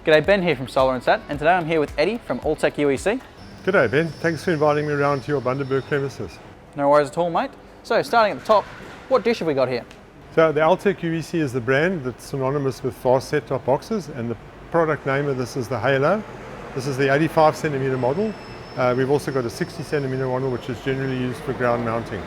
G'day, Ben here from Solar and Sat, and today I'm here with Eddie from Altech UEC. G'day Ben, thanks for inviting me around to your Bundaberg premises. No worries at all, mate. So starting at the top, what dish have we got here? So the Altech UEC is the brand that's synonymous with fast set-top boxes, and the product name of this is the Halo. This is the 85 centimeter model. We've also got a 60 centimeter model, which is generally used for ground mounting.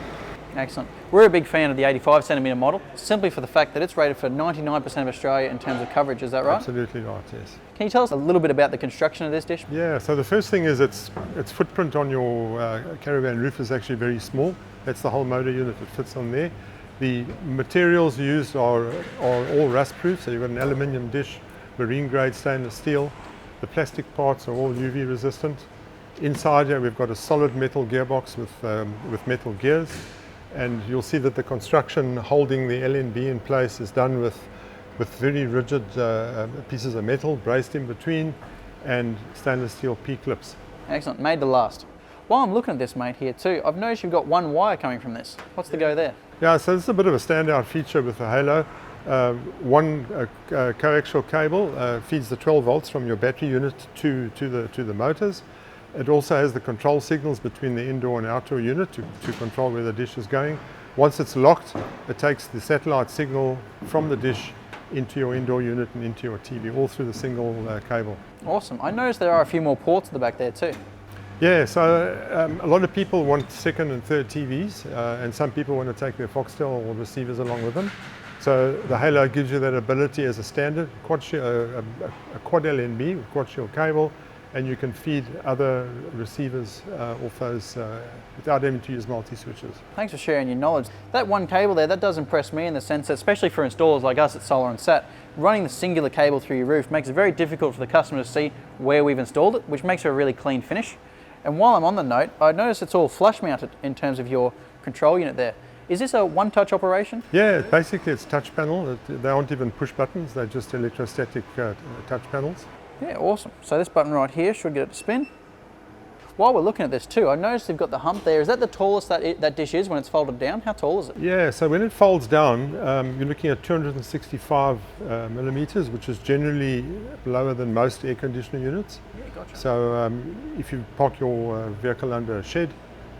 Excellent. We're a big fan of the 85 centimeter model, simply for the fact that it's rated for 99% of Australia in terms of coverage, is that right? Absolutely right, yes. Can you tell us a little bit about the construction of this dish? Yeah, so the first thing is its footprint on your caravan roof is actually very small. That's the whole motor unit that fits on there. The materials used are all rust proof, so you've got an aluminium dish, marine grade stainless steel. The plastic parts are all UV resistant. Inside here we've got a solid metal gearbox with metal gears. And you'll see that the construction holding the LNB in place is done with very rigid pieces of metal braced in between and stainless steel P-clips. Excellent, made to last. While I'm looking at this, mate, here too, I've noticed you've got one wire coming from this. What's the go there? Yeah, so this is a bit of a standout feature with the Halo. One coaxial cable feeds the 12 volts from your battery unit to the motors. It also has the control signals between the indoor and outdoor unit to control where the dish is going. Once it's locked, it takes the satellite signal from the dish into your indoor unit and into your TV, all through the single cable. Awesome. I noticed there are a few more ports at the back there too. Yeah, so a lot of people want second and third TVs, and some people want to take their Foxtel or receivers along with them. So the Halo gives you that ability as a standard quad LNB, quad shield cable, and you can feed other receivers off those without having to use multi-switches. Thanks for sharing your knowledge. That one cable there, that does impress me in the sense that, especially for installers like us at Solar and Sat, running the singular cable through your roof makes it very difficult for the customer to see where we've installed it, which makes for a really clean finish. And while I'm on the note, I noticed it's all flush mounted in terms of your control unit there. Is this a one-touch operation? Yeah, basically it's touch panel. They aren't even push buttons, they're just electrostatic touch panels. Yeah, awesome. So this button right here should get it to spin. While we're looking at this too, I noticed you've got the hump there. Is that the tallest that dish is when it's folded down? How tall is it? Yeah, so when it folds down, you're looking at 265 millimeters, which is generally lower than most air conditioner units. Yeah, gotcha. So if you park your vehicle under a shed,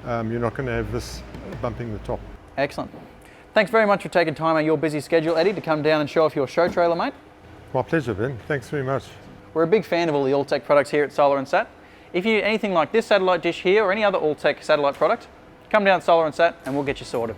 you're not going to have this bumping the top. Excellent. Thanks very much for taking time out of your busy schedule, Eddie, to come down and show off your show trailer, mate. My pleasure, Ben. Thanks very much. We're a big fan of all the Altech products here at Solar and Sat. If you need anything like this satellite dish here or any other Altech satellite product, come down to Solar and Sat and we'll get you sorted.